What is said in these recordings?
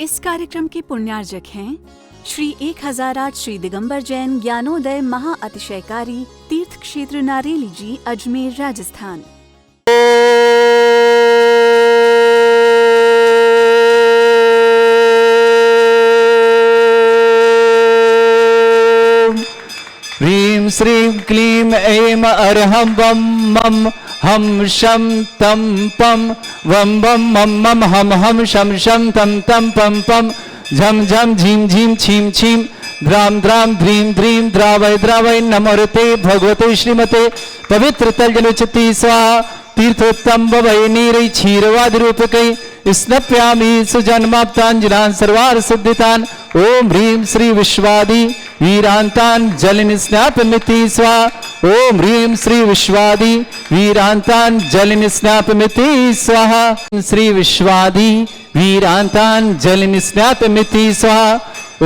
इस कार्यक्रम के पुण्यार्जक हैं श्री 1008 श्री दिगंबर जैन ज्ञानोदय महा अतिशयकारी तीर्थ क्षेत्र नारेली जी, अजमेर, राजस्थान। ह्रीं श्रीं क्लीं ऐं अर्हं वं मं हम शं तं पं वं वं मं मं हम शं शं तं तं पं पं झं झं झीं झीं छीं छीं द्रां द्रां ध्रीं ध्रीं द्रावय द्रावय नमोरते भगवते श्रीमते पवित्र तलजलोचति स्वाहा। तीर्थोत्तम वै नीरै क्षीरवाद रूपकै स्नप्यामि सुजन्माप्ताञ्जलान् सर्वार्थ सिद्धितान्। ओम ह्रीं श्री विश्वादि वीरांतान् जलनिस्नापमिति स्वाहा। ओम ह्रीं श्री विश्वादि वीरांतान् जलनिस्नापमिति स्वाहा। श्री विश्वादि वीरांतान् जलनिस्नापमिति स्वाहा।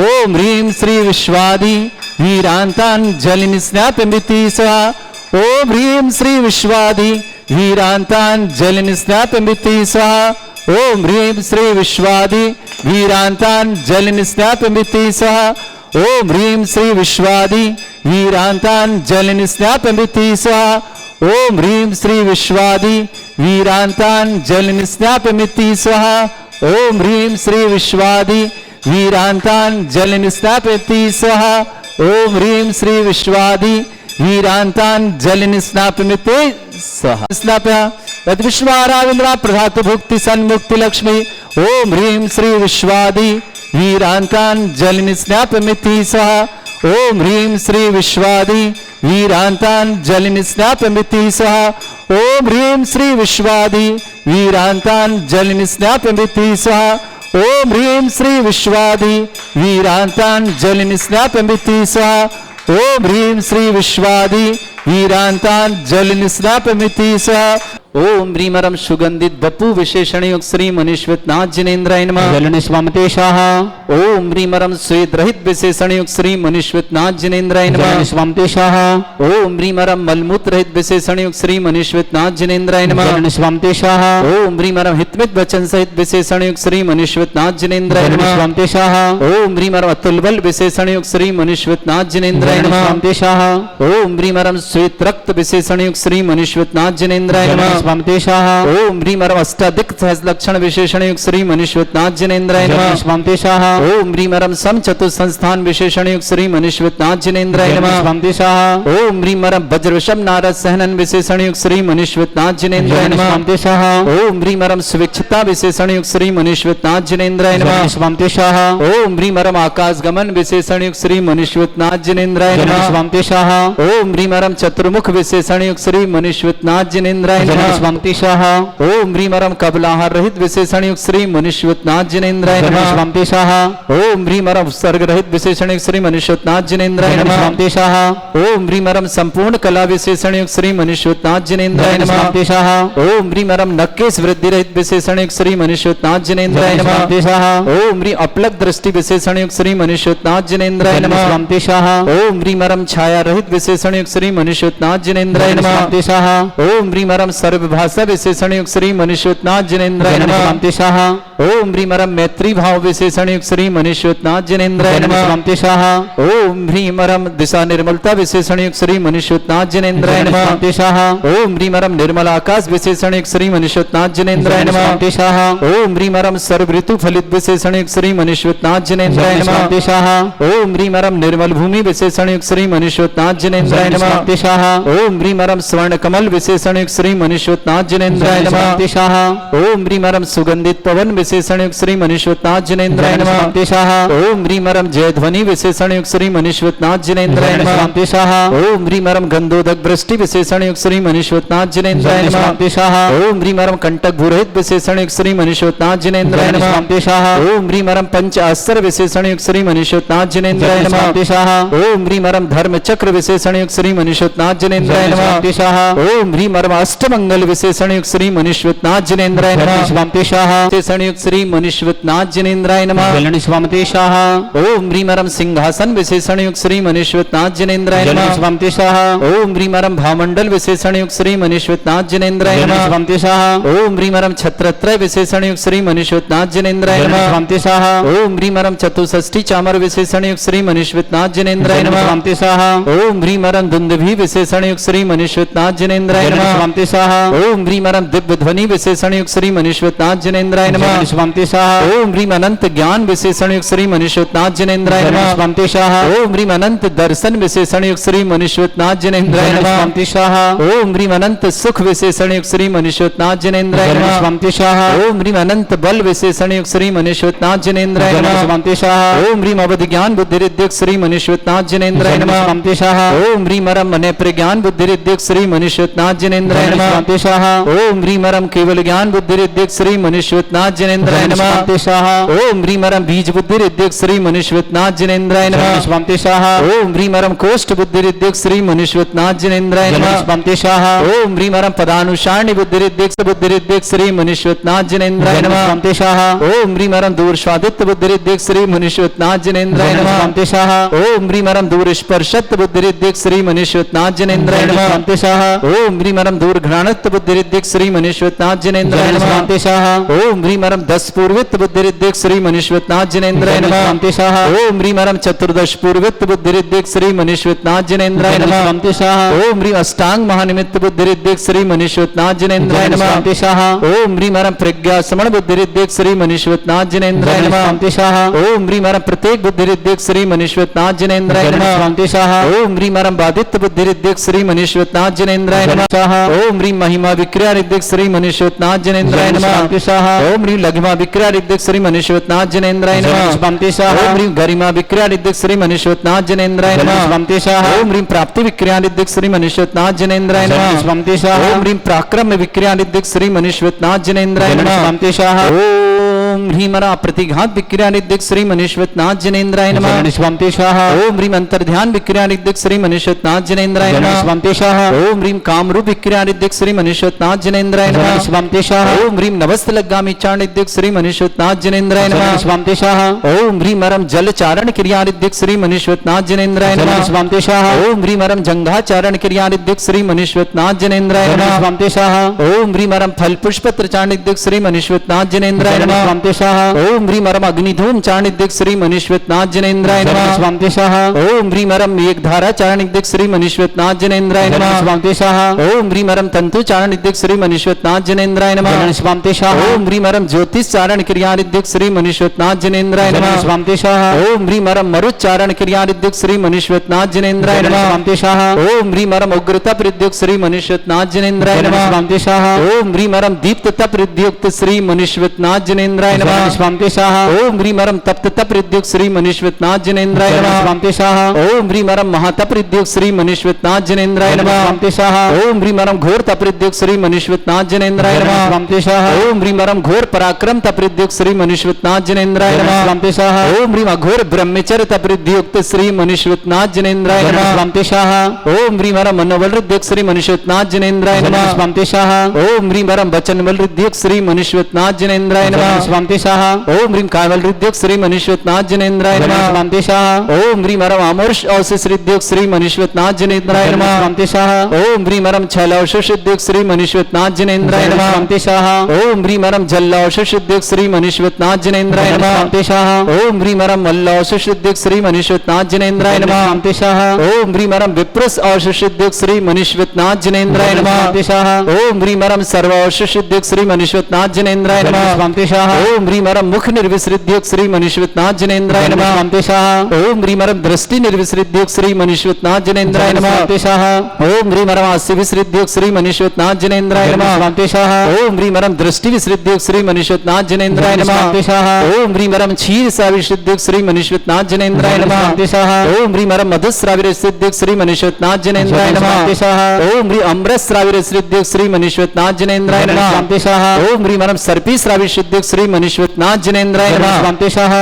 ओम ह्रीं श्री विश्वादि वीरांतान् जलनिस्नापमिति स्वाहा। ओम ह्रीं श्री विश्वादि वीरांतान् जलनिस्नापमिति स्वाहा। ओम ह्रीं श्री विश्वादि वीरांतान् जलनिस्नापमिति स्वाहा। ओम ह्रीं श्री विश्वादि वीरांतान् जलनिस्नापमिति स्वाहा। ओम ह्रीं श्री विश्वादि वीरांतान् जलनिस्नापमिति स्वाहा। ओम ह्रीं श्री विश्वादि वीरांतान् जलनिस्नापमिति स्वाहा। ओम ह्रीं श्री विश्वादि वीरांतान् जलनिस्नापमिति स्वाहा। स्नापया तद विश्वाराविंद्रा प्रधातु भुक्ति सन्मुक्ति लक्ष्मी। ओम ह्रीं श्री विश्वादि वीरांतान् जलनिस्नापमिति स्वाहा। ओम ह्रीं श्री विश्वादि वीरांतान् जलनिस्नापमिति स्वाहा। ओम ह्रीं श्री विश्वादि वीरांतान् जलनिस्नापमिति स्वाहा। ओम ह्रीं श्री विश्वादि वीरांतान् जलनिस्नापमिति स्वाहा। ओम ह्रीं श्री विश्वादि वीरांतान् जलनिस्नापमिति स्वाहा। ओम ह्रीमरम सुगंधित बपु विशेषण युक्त श्री मनीश्वत नाथ जिनेन्द्राय नमः। जलनिस्वामते शाहा। ओम ह्रीमरम श्वेत रहित विशेषण युक्त श्री मनीश्वत नाथ जिनेन्द्राय नमः। जलनिस्वामते शाहा। ओम ह्रीमरम मलमूत्र रहित विशेषण युक्त श्री मनीश्वत नाथ जिनेन्द्राय नमः। जलनिस्वामते शाहा। ओम ह्रीमरम हितमित वचन सहित विशेषण युक्त श्री मनीश्वत नाथ जिनेन्द्राय नमः। जलनिस्वामते शाहा। ओम ह्रीमरम अतुल बल विशेषण युक्त श्री मनीश्वत नाथ जिनेन्द्राय नमः। जलनिस्वामते शाहा। ओम ह्रीमरम श्वेत रक्त विशेषण युक्त श्री मनीश्वत नाथ जिनेन्द्राय नमः। जलनिस्वामते शाहा। ओम ह्रीमरम अष्टाधिक सहज लक्षण विशेषण युक्त श्री मनीश्वत नाथ जिनेन्द्राय नमः। जलनिस्वामते शाहा। ओम ह्रीमरम सम चतुर संस्थान विशेषण युक्त श्री मनीश्वत नाथ जिनेन्द्राय नमः। जलनिस्वामते शाहा। ओम ह्रीमरम वज्रवशम नारद सहनन विशेषण युक्त श्री मनीश्वत नाथ जिनेन्द्राय नमः। जलनिस्वामते शाहा। ओम ह्रीमरम सुविक्षता विशेषण युक्त श्री मनीश्वत नाथ जिनेन्द्राय नमः। जलनिस्वामते शाहा। ओम ह्रीमरम आकाश गमन विशेषण युक्त श्री मनीश्वत नाथ जिनेन्द्राय नमः। जलनिस्वामते शाहा। ओम ह्रीमरम चतुर्मुख विशेषण युक्त श्री मनीश्वत नाथ जिनेन्द्राय नमः। जलनिस्वामते शाहा। ओम ह्रीमरम कबलाहार रहित विशेषण युक्त श्री मनीश्वत नाथ जिनेन्द्राय नमः। जलनिस्वामते शाहा। ओम ह्रीमरम सर्ग रहित विशेषण युक्त श्री मनीश्वत नाथ जिनेन्द्राय नमः। जलनिस्वामते शाहा। ओम ह्रीमरम संपूर्ण कला विशेषण युक्त श्री मनीश्वत नाथ जिनेन्द्राय नमः। जलनिस्वामते शाहा। ओम ह्रीमरम नक्केश वृद्धि रहित विशेषण युक्त श्री मनीश्वत नाथ जिनेन्द्राय नमः। जलनिस्वामते शाहा। ओम ह्री अपलक दृष्टि विशेषण युक्त श्री मनीश्वत नाथ जिनेन्द्राय नमः। जलनिस्वामते शाहा। ओम ह्रीमरम छाया रहित विशेषण युक्त श्री मनीश्वत नाथ जिनेन्द्राय नमः। जलनिस्वामते शाहा। ओम ह्रीमरम सर्वभाषा विशेषण युक्त श्री मनीश्वत नाथ जिनेन्द्राय नमः। जलनिस्वामते शाहा। ओम ह्रीमरम मैत्री भाव विशेषण युक्त श्री मनीश्वत नाथ जिनेन्द्राय नमः। जलनिस्वामते शाहा। ओम ह्रीमरम दिशा निर्मलता विशेषण युक्त श्री मनीश्वत नाथ जिनेन्द्राय नमः। जलनिस्वामते शाहा। ओम ह्रीमरम निर्मल आकाश विशेषण युक्त श्री मनीश्वत नाथ जिनेन्द्राय नमः। जलनिस्वामते शाहा। ओम ह्रीमरम सर्व ऋतु फलित विशेषण युक्त श्री मनीश्वत नाथ जिनेन्द्राय नमः। जलनिस्वामते शाहा। ओम ह्रीमरम निर्मल भूमि विशेषण युक्त श्री मनीश्वत नाथ जिनेन्द्राय नमः। जलनिस्वामते शाहा। ओम ह्रीमरम स्वर्ण कमल विशेषण युक्त श्री मनीश्वत नाथ जिनेन्द्राय नमः। जलनिस्वामते शाहा। ओम ह्रीमरम सुगंधित पवन विशेषण युक्त श्री मनीश्वत नाथ जिनेन्द्राय नमः। जलनिस्वामते शाहा। ओम ह्रीमरम जय ध्वनि विशेषण युक्त श्री मनीश्वत नाथ जिनेन्द्राय नमः। जलनिस्वामते शाहा। ओम ह्रीमरम गंधोदक वृष्टि विशेषण युक्त श्री मनीश्वत नाथ जिनेन्द्राय नमः। जलनिस्वामते शाहा। ओम ह्रीमरम कंटक भूरहित विशेषण युक्त श्री मनीश्वत नाथ जिनेन्द्राय नमः। जलनिस्वामते शाहा। ओम ह्रीमरम पंच आश्चर्य विशेषण युक्त श्री मनीश्वत नाथ जिनेन्द्राय नमः। जलनिस्वामते शाहा। ओम ह्रीमरम धर्म चक्र विशेषण युक्त श्री मनीश्वत नाथ जिनेन्द्राय नमः। जलनिस्वामते शाहा। ओम ह्रीमरम अष्टमंगल भामंडल विशेषण युक्त श्री मनीश्वतनाथ जिनेन्द्राय नमः स्वामतेशाः विशेषण युक्त श्री मनीश्वतनाथ जिनेन्द्राय नमः जलनि स्वामतेशाः ओम ह्रीमरम सिंहासन विशेषण युक्त श्री मनीश्वतनाथ जिनेन्द्राय जलनि नमः स्वामतेशाः ओम ह्रीमरम भामंडल विशेषण युक्त श्री मनीश्वतनाथ जिनेन्द्राय जलनि नमः स्वामतेशाः ओम ह्रीमरम छत्रत्रय विशेषण युक्त श्री मनीश्वतनाथ जिनेन्द्राय जलनि नमः स्वामतेशाः ओम ह्रीमरम चतुष्षष्ठी चामर विशेषण युक्त श्री मनीश्वतनाथ जिनेन्द्राय जलनि नमः स्वामतेशाः ओम ह्रीमरम दुंदुभि विशेषण युक्त श्री मनीश्वतनाथ जिनेन्द्राय जलनि नमः स्वामतेशाः ओम ह्रीमरम दिव्य ध्वनि विशेषण युक्त श्री मनीश्वतनाथ जिनेन्द्राय नमः जलनि स्वामतेशाः ओम ह्रीम अनंत ज्ञान विशेषण युक्त श्री मनीश्वतनाथ जिनेन्द्राय जलनि नमः स्वामतेशाः ओम ह्रीम अनंत दर्शन विशेषण युक्त श्री मनीश्वतनाथ जिनेन्द्राय जलनि नमः स्वामतेशाः ओम ह्रीम अनंत सुख विशेषण युक्त श्री मनीश्वतनाथ जिनेन्द्राय जलनि नमः स्वामतेशाः ओम ह्रीम अनंत बल विशेषण युक्त श्री मनीश्वतनाथ जिनेन्द्राय जलनि नमः स्वामतेशाः ओम ह्रीम अवध ज्ञान बुद्धिरिद्युक्त श्री मनीश्वतनाथ जिनेन्द्राय जलनि नमः स्वामतेशाः ओम ह्रीम अरम मने प्रज्ञान बुद्धिरिद्युक्त श्री मनीश्वतनाथ जिनेन्द्राय जलनि नमः स्वामतेशाः ओम ह्रीम अरम केवल ज्ञान बुद्धिरिद्युक्त श्री मनीश्वतनाथ जिनेन्द्राय जलनि नमः स्वामतेशाः ओम ह्रीम अरम बीज बुद्धिरिद्युक्त श्री मनीश्वतनाथ जिनेन्द्राय जलनि नमः स्वामतेशाः ओम ह्रीम अरम कोष्ठ बुद्धिरिद्युक्त श्री मनीश्वतनाथ जिनेन्द्राय जलनि नमः स्वामतेशाः ओम ह्रीम अरम पदानुसारणी बुद्धिरिद्युक्त श्री मनीश्वतनाथ जिनेन्द्राय जलनि नमः स्वामतेशाः ओम ह्रीम अरम दूरस्वादित्य बुद्धिरिद्युक्त श्री मनीश्वतनाथ जिनेन्द्राय जलनि नमः स्वामतेशाः ओम ह्रीम अरम दूरस्पर्शत्व बुद्धिरिद्युक्त श्री मनीश्वतनाथ जिनेन्द्राय जलनि नमः स्वामतेशाः ओम ह्रीम अरम दूरघ्राणत्व बुद्धिरिद्युक्त श्री मनीश्वतनाथ जिनेन्द्राय जलनि नमः स्वामतेशाः ओम ह्रीम अरम दस पूर्वित बुद्धिरिद्युक्त श्री मनीश्वतनाथ जिनेन्द्राय जलनि नमः स्वामतेशाः ओम ह्रीम अरम चतुर्दश पूर्वित बुद्धिरिद्युक्त श्री मनीश्वतनाथ जिनेन्द्राय जलनि नमः स्वामतेशाः ओम ह्रीम अष्टांग महानिमित्त बुद्धिरिद्युक्त श्री मनीश्वतनाथ जिनेन्द्राय जलनि नमः स्वामतेशाः ओम ह्रीम अरम प्रज्ञा समण बुद्धिरिद्युक्त श्री मनीश्वतनाथ जिनेन्द्राय जलनि नमः स्वामतेशाः ओम ह्रीम अरम प्रत्येक बुद्धिरिद्युक्त श्री मनीश्वतनाथ जिनेन्द्राय जलनि नमः स्वामतेशाः ओम ह्रीम अरम बादित्य बुद्धिरिद्युक्त श्री मनीश्वतनाथ जिनेन्द्राय नमः ओम ह्रीम महिमा विक्रिया रिद्युक्त श्री मनीश्वतनाथ जिनेन्द्राय जलनि नमः स्वामतेशाः ओम ह्रीम लघिमा विक्रिया रिद्युक्त श्री मनीश्वतनाथ जिनेन्द्राय जलनि नमः स्वामतेशाः ओम ह्रीम गरिमा विक्रिया रिद्युक्त श्री मनीश्वतनाथ जिनेन्द्राय जलनि नमः स्वामतेशाः ओम ह्रीम प्राप्ति विक्रिया रिद्युक्त श्री मनीश्वतनाथ जिनेन्द्राय जलनि नमः स्वामतेशाः ओम ह्रीम पराक्रम विक्रिया रिद्युक्त श्री मनीश्वतनाथ जिनेन्द्राय जलनि नमः स्वामतेशाः ओम ह्रीम प्रतिघात विक्रिया रिद्युक्त श्री मनीश्वतनाथ जिनेन्द्राय नमः जलनि स्वामतेशाः ओम ह्रीम अंतर्ध्यान विक्रिया रिद्युक्त श्री मनीश्वतनाथ जिनेन्द्राय जलनि नमः स्वामतेशाः ओम ह्रीम कामरूप विक्रिया रिद्युक्त श्री मनीश्वतनाथ जिनेन्द्राय जलनि नमः स्वामतेशाः ओम ह्रीम नवस्त लग्गामी चारण रिद्युक्त श्री मनीश्वतनाथ जिनेन्द्राय जलनि नमः स्वामतेशाः ओम ह्रीम अरम जल चारण क्रिया रिद्युक्त श्री मनीश्वतनाथ जिनेन्द्राय जलनि नमः स्वामतेशाः ओम ह्रीम अरम जंघा चारण क्रिया रिद्युक्त श्री मनीश्वतनाथ जिनेन्द्राय जलनि नमः स्वामतेशाः ओम ह्रीम अरम फल पुष्प चारण रिद्युक्त श्री मनीश्वतनाथ जिनेन्द्राय जलनि नमः स्वामतेशाः ओम ह्रीम अरम अग्निधूम चारण रिद्युक्त श्री मनीश्वतनाथ जिनेन्द्राय जलनि नमः स्वामतेशाः ओम ह्रीम अरम मेघधारा चारण रिद्युक्त श्री मनीश्वतनाथ जिनेन्द्राय जलनि नमः स्वामतेशाः ओम ह्रीम अरम तंतु चारण रिद्युक्त श्री मनीश्वतनाथ जिनेन्द्राय नमः जलनि स्वामतेशाः ओम ह्रीम अरम ज्योतिष चारण क्रिया रिद्युक्त श्री मनीश्वतनाथ जिनेन्द्राय जलनि नमः स्वामतेशाः ओम ह्रीम अरम मरुच्चारण क्रिया रिद्युक्त श्री मनीश्वतनाथ जिनेन्द्राय जलनि नमः स्वामतेशाः ओम ह्रीम अरम उग्रता प्रद्युक्त श्री मनीश्वतनाथ जिनेन्द्राय जलनि नमः स्वामतेशाः ओम ह्रीम अरम दीप्तता प्रद्युक्त श्री मनीश्वतनाथ जिनेन्द्राय जलनि नमः स्वामतेशाः ओम ह्रीम अरम तप्तता प्रद्युक्त श्री मनीश्वतनाथ जिनेन्द्राय जलनि नमः स्वामतेशाः ओम ह्रीम अरम महातप प्रद्युक्त श्री मनीश्वतनाथ जिनेन्द्राय जलनि नमः स्वामतेशाः ओम ह्रीम अरम घोर तप्रद्युक्त श्री मनीश्वतनाथ जिनेन्द्राय जलनि नमः स्वामतेशाः ओम ह्रीम अरम घोर पराक्रम तप्रद्युक्त श्री मनीश्वतनाथ जिनेन्द्राय जलनि नमः स्वामतेशाः ओम ह्रीम अघोर ब्रह्मचर्य तप्रद्युक्त श्री मनीश्वतनाथ जिनेन्द्राय जलनि नमः स्वामतेशाः ओम ह्रीम अरम मनोबल रिद्युक्त श्री मनीश्वतनाथ जिनेन्द्राय जलनि नमः स्वामतेशाः ओम ह्रीम अरम वचन बल रिद्युक्त श्री मनीश्वतनाथ जिनेन्द्राय जलनि नमः स्वामतेशाः ओम ह्रीम कावल रिद्युक्त श्री मनीश्वतनाथ जिनेन्द्राय जलनि नमः स्वामतेशाः ओम ह्रीम अरम अमोर्ष अवशिष रिद्युक्त श्री मनीश्वतनाथ जिनेन्द्राय जलनि नमः स्वामतेशाः ओम ह्रीम अरम छलौशुष रिद्युक्त श्री मनीश्वतनाथ जिनेन्द्राय जलनि नमः स्वामतेशाः ओम ह्रीम अरम जल्लौशुष रिद्युक्त श्री मनीश्वतनाथ जिनेन्द्राय जलनि नमः स्वामतेशाः ओम ह्रीम अरम मल्लौशुष रिद्युक्त श्री मनीश्वतनाथ जिनेन्द्राय जलनि नमः स्वामतेशाः ओम ह्रीम अरम विप्रस अवशिष रिद्युक्त श्री मनीश्वतनाथ जिनेन्द्राय जलनि नमः स्वामतेशाः ओम ह्रीम अरम सर्वौशुष रिद्युक्त श्री मनीश्वतनाथ जिनेन्द्राय जलनि नमः स्वामतेशाः ओम ह्रीम अरम मुख निर्विसृद्युक्त श्री मनीश्वतनाथ जिनेन्द्राय जलनि नमः स्वामतेशाः ओम ह्रीम अरम दृष्टि निर्विसृद्युक्त श्री मनीश्वतनाथ जिनेन्द्राय जलनि नमः स्वामतेशाः ओम ह्रीम अरम आस्य विसृद्युक्त श्री मनीश्वतनाथ जिनेन्द्राय जलनि नमः स्वामतेशाः ओम ह्रीम अरम दृष्टि विसृद्युक्त श्री मनीश्वतनाथ जिनेन्द्राय जलनि नमः स्वामतेशाः ओम ह्रीम अरम क्षीर साविसृद्युक्त श्री मनीश्वतनाथ जिनेन्द्राय जलनि नमः स्वामतेशाः ओम ह्रीम अरम मधुस्राविरसृद्युक्त श्री मनीश्वतनाथ जिनेन्द्राय जलनि नमः स्वामतेशाः ओम ह्रीम अमृतस्राविरसृद्युक्त श्री मनीश्वतनाथ जिनेन्द्राय जलनि नमः स्वामतेशाः ओम ह्रीम अरम सर्पी श्राविशुद्युक्त श्री मनीश्वतनाथ जिनेन्द्राय जलनि नमः स्वामतेशाः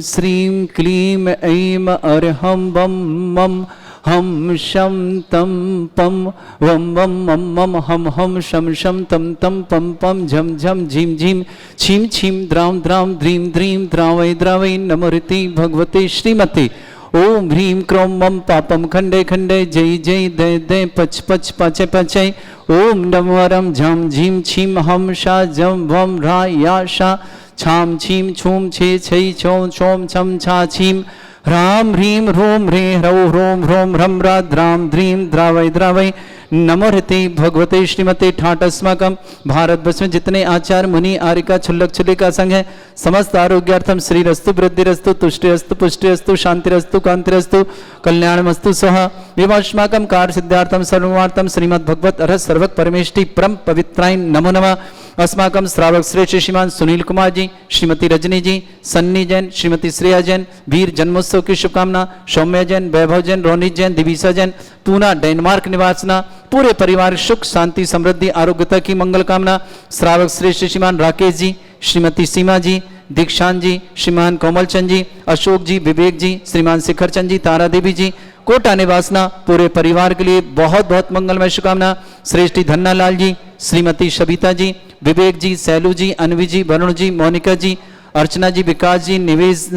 श्रीं क्लीं ऐं अर्हं वं मं हम शम तम पम वम वम मम मम हम शम शम तम तम पम पम झम झम झीम झीम छीम छीम द्राम द्राम द्रीम द्रीम द्रावै द्रावै नमोरिति भगवते श्रीमते ओम ह्रीं क्रोम मम पापम खंडे खंडे जय जय दय दय पच पच पचे पचे ओम नमवरम झम झीम छीम हम शा जम वम रा या शा छाम छीम छूम छे छै छोम छोम छम छा छीम ह्रां ह्रीं ह्रूं ह्रे ह्रौ ह्रों ह्रों ह्रं ह्रा द्रां द्रीं द्रावै द्रावै नमोहृति भगवते श्रीमते ठाट अस्माकम भारतवर्ष में जितने आचार्य मुनि आर्यिका छुल्लक छुल्लिका संघ है समस्त आरोग्यार्थम श्रीरस्तु वृद्धिरस्तु तुष्टिरस्तु पुष्टिरस्तु शांतिरस्तु कांतिरस्तु कल्याणमस्तु सह विवास्माकम कार्य सिद्धार्थम सर्वार्थम श्रीमद् भगवत अरह सर्वक परमेष्टि परम पवित्राय नमो नमः अस्माकम श्रावक श्रेष्ठ श्रीमान सुनील कुमार जी, श्रीमती रजनी जी, सन्नी जैन, श्रीमती श्रेया जैन, वीर जन्मोत्सव की शुभकामना। सौम्य जैन, वैभव जैन, रोनित जैन, दिविसा जैन, पूना डेनमार्क निवासना, पूरे परिवार सुख शांति समृद्धि आरोग्यता की मंगल कामना। श्रावक श्रेष्ठ श्रीमान राकेश जी, श्रीमती सीमा जी, दीक्षांत जी, श्रीमान कोमल चंद जी, अशोक जी, विवेक जी, श्रीमान शिखर चंद जी, तारा देवी जी, कोटा निवासना, पूरे परिवार के लिए बहुत बहुत मंगलमय शुभकामना। श्रेष्ठी धन्ना लाल जी, श्रीमती शबीता जी, विवेक जी, सैलू जी, अनवी जी, वरुण जी, मोनिका जी, अर्चना जी, विकास जी, निवेश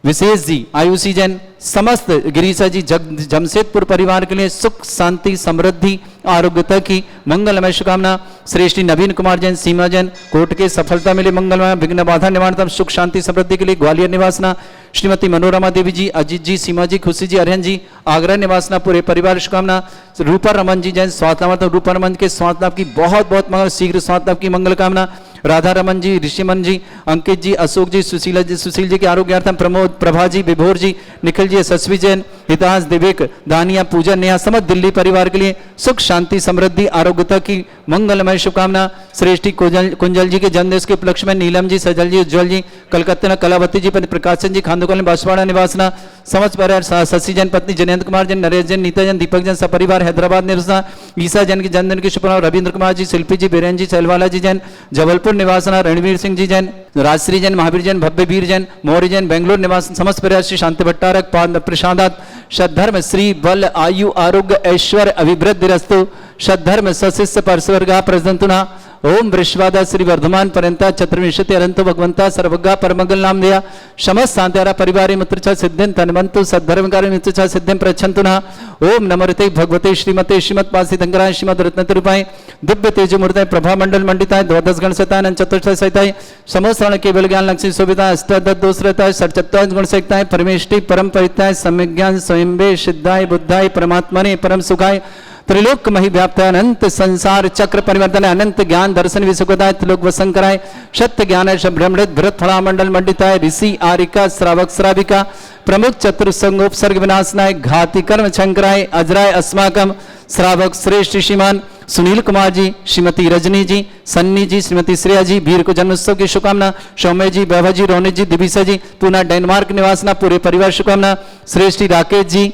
विशेष जी, आयुषी जैन, समस्त गिरीशा जी, जमशेदपुर परिवार के लिए सुख शांति समृद्धि आरोग्यता की मंगलमय शुभकामना। श्रेष्ठी नवीन कुमार जैन, सीमा जैन, कोर्ट के सफलता मिले मंगलमय विघ्न बाधा निवारण सुख शांति समृद्धि के लिए ग्वालियर निवासना। श्रीमती मनोरमा देवी जी, अजीत जी, सीमा जी, खुशी जी, अरहन जी, आगरा निवासना, पूरे परिवार शुभकामना। रूपा रमन जी जैन, स्वास्थ्य लाभ, रूपा रमन के स्वास्थ्य लाभ की बहुत बहुत मंगल, शीघ्र स्वास्थ्य लाभ की मंगल कामना। राधा रमन जी, ऋषिमन जी, अंकित जी, अशोक जी, सुशील जी के आरोग्यार्थम, प्रमोद, प्रभा जी, विभोर जी, निखिल जी, यशस्वी जैन, हितांश, दिवेक, दानिया, पूजन, नेहा, समस्त दिल्ली परिवार के लिए सुख शांति समृद्धि आरोग्यता की मंगलमय शुभकामना। श्रेष्ठी कुंजल जी के जन्मदिवस के उपलक्ष्य में नीलम जी, सजल जी, उज्जवल जी, कलकत्ता कलावती जी, प्रकाशन जी, खांदोकल बांसवाड़ा निवासना, समस्त परिवार, शशि जैन, पत्नी जयंत कुमार जैन, नरेश जैन, नीता जैन, दीपक जैन, सपरिवार हैदराबाद निवासना। ईसा जैन के जन्मदिन की शुभकामना। रविंद्र कुमार जी, शिल्पी जी, बीरेन जी, सैलवाला जी जैन, जबलपुर निवासना। रणवीर सिंह जी जैन, राजश्री जैन, महावीर जैन, भव्य वीर जैन, मौर्य जैन, बेंगलोर निवास। समस्त परिवार श्री शांति भट्टारक पाद प्रसादात सद्धर्म श्री बल आयु आरोग्य ऐश्वर्य अभिवृद्धि रस्तु सद्धर्म सशिष्य परस्वर्गा प्रजंतुना। ओम वृषवादा श्री वर्धमान पर्यंता चतुर्विंशति अनंत भगवंता सर्वज्ञा परमंगल नाम दिया समस्त शांत्यारा परिवारे मित्रचा सिद्धिं तन्वंतु सद्धर्मकारी मित्रचा सिद्धिं प्रच्छन्तुना। ओम नमोते भगवते श्रीमते श्रीमत्पासितंकराय श्रीमद रत्नतरूपाय दिव्य तेजमूर्ताय प्रभा मंडल मंडिताय द्वादश गण सहिताय चतुर्थ सहिताय समस्त केवल ज्ञान लक्ष्मी शोभिताय अष्टादश दोषरताय षट्चत्वार गुण सहिताय परमेष्टि परम परिताय सम्यक ज्ञान स्वयंभे सिद्धाय बुद्धाय परमात्मने परम सुखाय त्रिलोक मही व्याप्त अनंत संसार चक्र परिवर्तन अनंत ज्ञान दर्शन विसुखदाय त्रिलोक वसंकराय सत्य ज्ञान ब्रह्मृत भरत फला मंडल मंडिताय ऋषि आरिका श्रावक श्राविका प्रमुख चतुर्संगोपसर्ग विनाशनाय घाति कर्म शंकराय अजराय अस्माकम श्रावक श्रेष्ठ श्रीमान सुनील कुमार जी, श्रीमती रजनी जी, सन्नी जी, श्रीमती श्रेया जी, वीर को जन्मोत्सव की शुभकामना। सौम्य जी, वैभव जी, रोनित जी, दिविसा जी, पूना डेनमार्क निवासना, पूरे परिवार शुभकामना। श्रेष्ठी राकेश जी,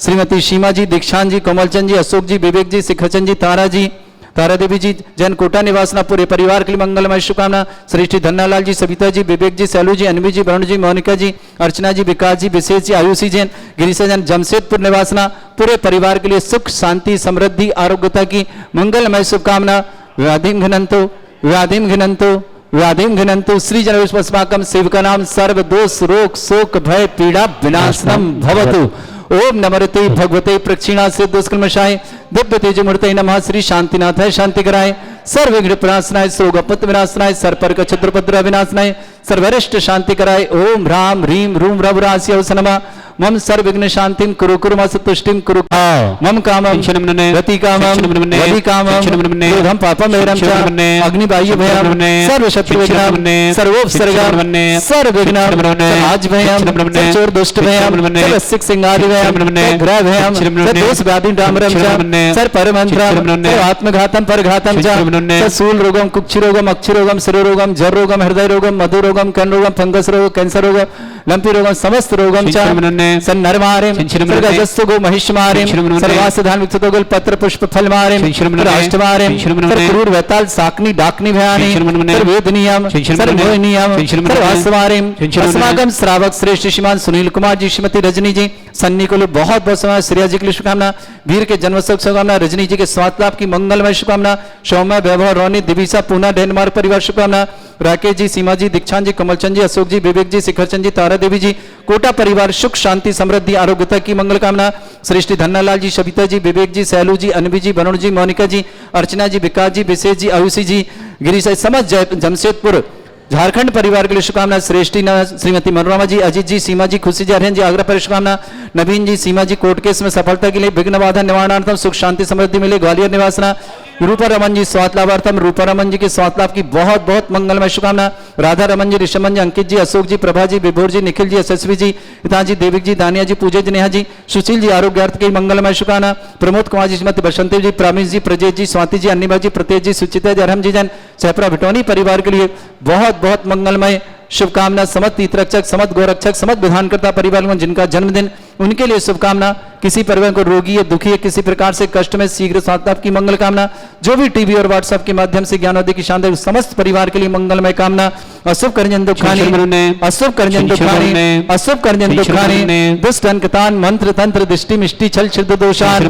श्रीमती सीमा जी, दीक्षांत जी, कोमलचंद जी, अशोक जी, विवेक जी, शिखरचंद जी, तारा जी, तारा देवी जी, जैन कोटा निवासना, पूरे परिवार के लिए मंगलमय शुभकामना। श्रेष्ठी धन्नालाल जी, सविता जी, विवेक जी, सैलू जी, अनवी जी, वरुण जी, मोनिका जी, अर्चना जी, विकास जी, विशेष जी, आयुषी जैन, गिरीशा जैन, जमशेदपुर निवासना, पूरे परिवार के लिए सुख शांति समृद्धि आरोग्यता की मंगलमय शुभकामना। व्याधिम घनंतो व्याधिम घनंतो व्याधिम घनंतो श्री जनस्माकम सेवका नाम सर्व दोष रोग शोक भय पीड़ा विनाशनम भवतु। ओम नमोते भगवते प्रक्षिणा से दुष्कर्मशाय दिव्य तेजमूर्ते नमः श्री शांतिनाथाय शांतिकराय सर्वविघ्न प्रणाशनाय स्रोगपत विनाशनाय सर्पर्क छत्रपद्र विनाशनाय सर्वरिष्ट शांतिकराय ओम ह्रां ह्रीं ह्रूं रवरास्य नमः मम सर्वविघ्न शांतिं कुरु कुरु मस तुष्टिं कुरु मम कामं गति कामं गति कामं क्रोधं पापं मेरं च अग्नि वायु भयं सर्व शत्रु विघ्नं सर्वोपसर्गं सर्वविघ्नं समाज भयं चोर दुष्ट भयं सर्वसिक सिंगारि भयं ग्रह भयं दोष व्याधि डामरं च सर्व परमंत्रं आत्मघातं परघातं च मनुन्ने सूल रोगम, कुक्षि रोगम, अक्षि रोगम, शिरोरोगम, जर रोगम, हृदय रोगम, मधु रोगम, कर्ण रोगम, फंगस रोग, कैंसर रोग, लंपी रोगम, समस्त रोगम च मनुन्ने सन्नरमारिम, सर्गजस्तुगो महिषमारिम, सर्वासधान विक्षतोगल पत्र पुष्प फल मारिम, राष्ट्रमारिम, क्रूर वैताल साकनी डाकनी भयानी, वेदनियम, सर्वोनियम, सर्वासमारिम, अस्माकम श्रावक श्रेष्ठ श्रीमान सुनील कुमार जी, श्रीमती रजनी जी, सन्नी को बहुत बहुत समय, श्रेया जी के लिए शुभकामना, वीर के जन्मोत्सव शुभकामना, रजनी जी के स्वास्थ्य लाभ की मंगलमय शुभकामना, सौम्य वैभव रोनी दिविसा पूना डेनमार्क परिवार शुभकामना, राकेश जी, सीमा जी, दीक्षांत जी, कमलचंद जी, अशोक जी, विवेक जी, शिखरचंद जी, तारा देवी जी, कोटा परिवार सुख शांति समृद्धि आरोग्यता की मंगल कामना, सृष्टि धन्नालाल जी, सविता जी, विवेक जी, सैलू जी, अनवी जी, वरुण जी, मोनिका जी, अर्चना जी, विकास जी, विशेष जी, आयुषी जी, गिरीश समझ जमशेदपुर झारखंड परिवार के लिए शुभकामना, श्रेष्ठी श्रीमती मनोरमा जी, अजीत जी, सीमा जी, खुशी जी, हरियन जी, आगरा पर शुभकामना, नवीन जी, सीमा जी, कोर्ट केस में सफलता के लिए विघ्न बाधा निवारणार्थम सुख शांति समृद्धि मिले, ग्वालियर निवासना, रूपा रमन जी स्वास्थ्य लाभार्थम, रूपा रमन जी के स्वास्थ्य लाभ की बहुत बहुत मंगलमय शुभकामना, राधा रमन जी, ऋषमन जी, अंकित जी, अशोक जी, प्रभा जी, विभोर जी, निखिल जी, यशस्वी जी, हिता जी, देविक जी, दानिया जी, पूजा जी, नेहा जी, सुशील जी, आरोग्यार्थ की मंगलमय शुभकामना, प्रमोद कुमार जी, श्रीमती बसंती जी, प्रामिश जी, प्रजेश जी, स्वाति जी, अन्निभा जी, प्रतेज जी, सुचिता जी, अरहम जी जन, सहपरा भिटौनी परिवार के लिए बहुत बहुत मंगलमय शुभकामना, समस्त तीर्थरक्षक, समस्त गोरक्षक, समस्त विधानकर्ता परिवार में जिनका जन्मदिन, उनके लिए शुभकामना, किसी परिवार को रोगी या दुखी है, किसी प्रकार से कष्ट में शीघ्र स्वास्थ्य लाभ की मंगल कामना, जो भी टीवी और व्हाट्सएप के माध्यम से ज्ञानोदय की शानदार समस्त परिवार के लिए मंगलमय कामना, अशुभ करजन दुखानी, अशुभ करजन दुखानी, अशुभ करजन दुखानी, दुष्ट अंकतान मंत्र तंत्र दृष्टि मिष्टि छल छिद्र दोषान,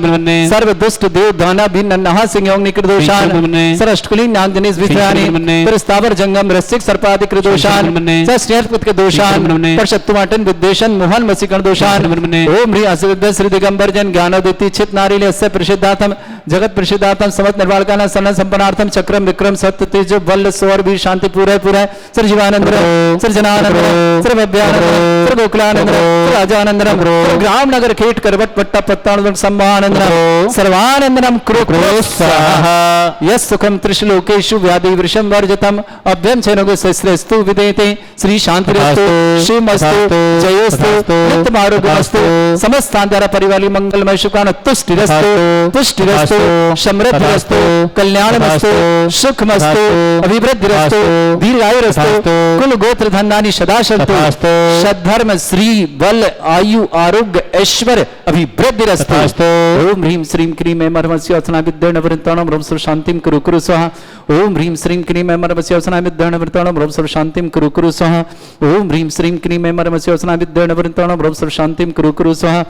सर्व दुष्ट देव दाना भिन्न नहा सिंह योग निकृ दोषान, सर अष्टकुली नाग जनिस विषयानी, पर स्थावर जंगम रसिक सर्पादिक दोषान, सस्त्रपत के दोषान, पर शत्रुमाटन विद्वेषण मोहन वसीकरण दोषान, ओम ह्री असिद्ध श्री दिगंबर जन ज्ञानोदिति चित नारीले अस्य प्रसिद्धार्थम जगत प्रसिद्धार्थम समत निर्वाणकाना सन संपन्नार्थम चक्रम विक्रम सत्य तेज बल सौर वीर शांति पूरे पूरे sir Jeevanand sir Jananand sir Bhavyanand sir Gokulanand sir Rajanandanam ग्राम नगर खेट करवट पट्टा पत्तानंद संभानंदनम सर्वानंदनम कुरु स्वाहा यस सुखम त्रिशलोकेषु व्याधि वृषम वर्जतम अभ्यम छेनोगे सहस्रस्तु विदेते श्री शांतिरस्तु शिवमस्तु जयोस्तु नित्यमारोग्यमस्तु समस्त द्वारा परिवार मंगलमय शुभकामना तुष्टिरस्तु पुष्टिरस्तु समृद्धिरस्तु कल्याणमस्तु सुखमस्तु अभिवृद्धिरस्तु दीर्घायुरस्तु कुल गोत्र धनानि सदा सन्तु सद्धर्म श्री बल आयु आरोग्य ऐश्वर्य अभिवृद्धिरस्तु ओम ह्रीं श्रीं क्रीं ऐमरमस्य असना विद्यर्णवृत्ताणं रोम सर्व शांतिं कुरु कुरु स्वाहा ओम ह्रीं श्रीं क्रीं ऐमरमस्य असना विद्यर्णवृत्ताणं रोम सर्व शांतिं कुरु कुरु स्वाहा ओम ह्रीं श्रीं क्रीं ऐमरमस्य असना विद्यर्णवृत्ताणं रोम सर्व शांतिं कुरु कुरु स्वाहा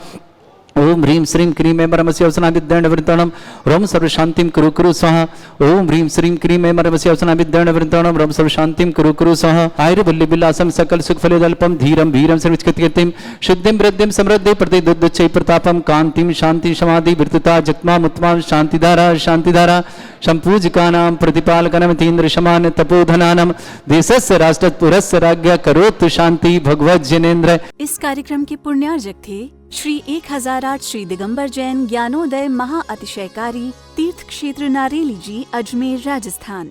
ओम ह्रीं श्रीं क्रीं ऐमरमस्य असना विद्यर्णवृत्ताणं रोम सर्व शांतिं कुरु कुरु स्वाहा ओम ह्रीं श्रीं क्रीं ऐमरमस्य असना विद्यर्णवृत्ताणं रोम सर्व शांतिं कुरु कुरु स्वाहा आयुर्बल्ली विलासम सकल सुख फलदल्पम धीरम वीरम सर्वचित्कृतिम शुद्धिं वृद्धिं समृद्धि प्रतिदुद्धच्चै प्रतापम कांतिं शांति समाधि वृत्तता जत्मा मुत्मा शांतिधारा संपूजकानां प्रतिपालकनमतीन्द्र शमान तपोधनानां देशस्य राष्ट्रपुरस्य राज्ञा करोतु शांति भगवत जनेन्द्र। इस कार्यक्रम के पुण्यार्जक थे श्री 1008 श्री दिगंबर जैन ज्ञानोदय महा अतिशयकारी तीर्थ क्षेत्र नारेली जी, अजमेर, राजस्थान।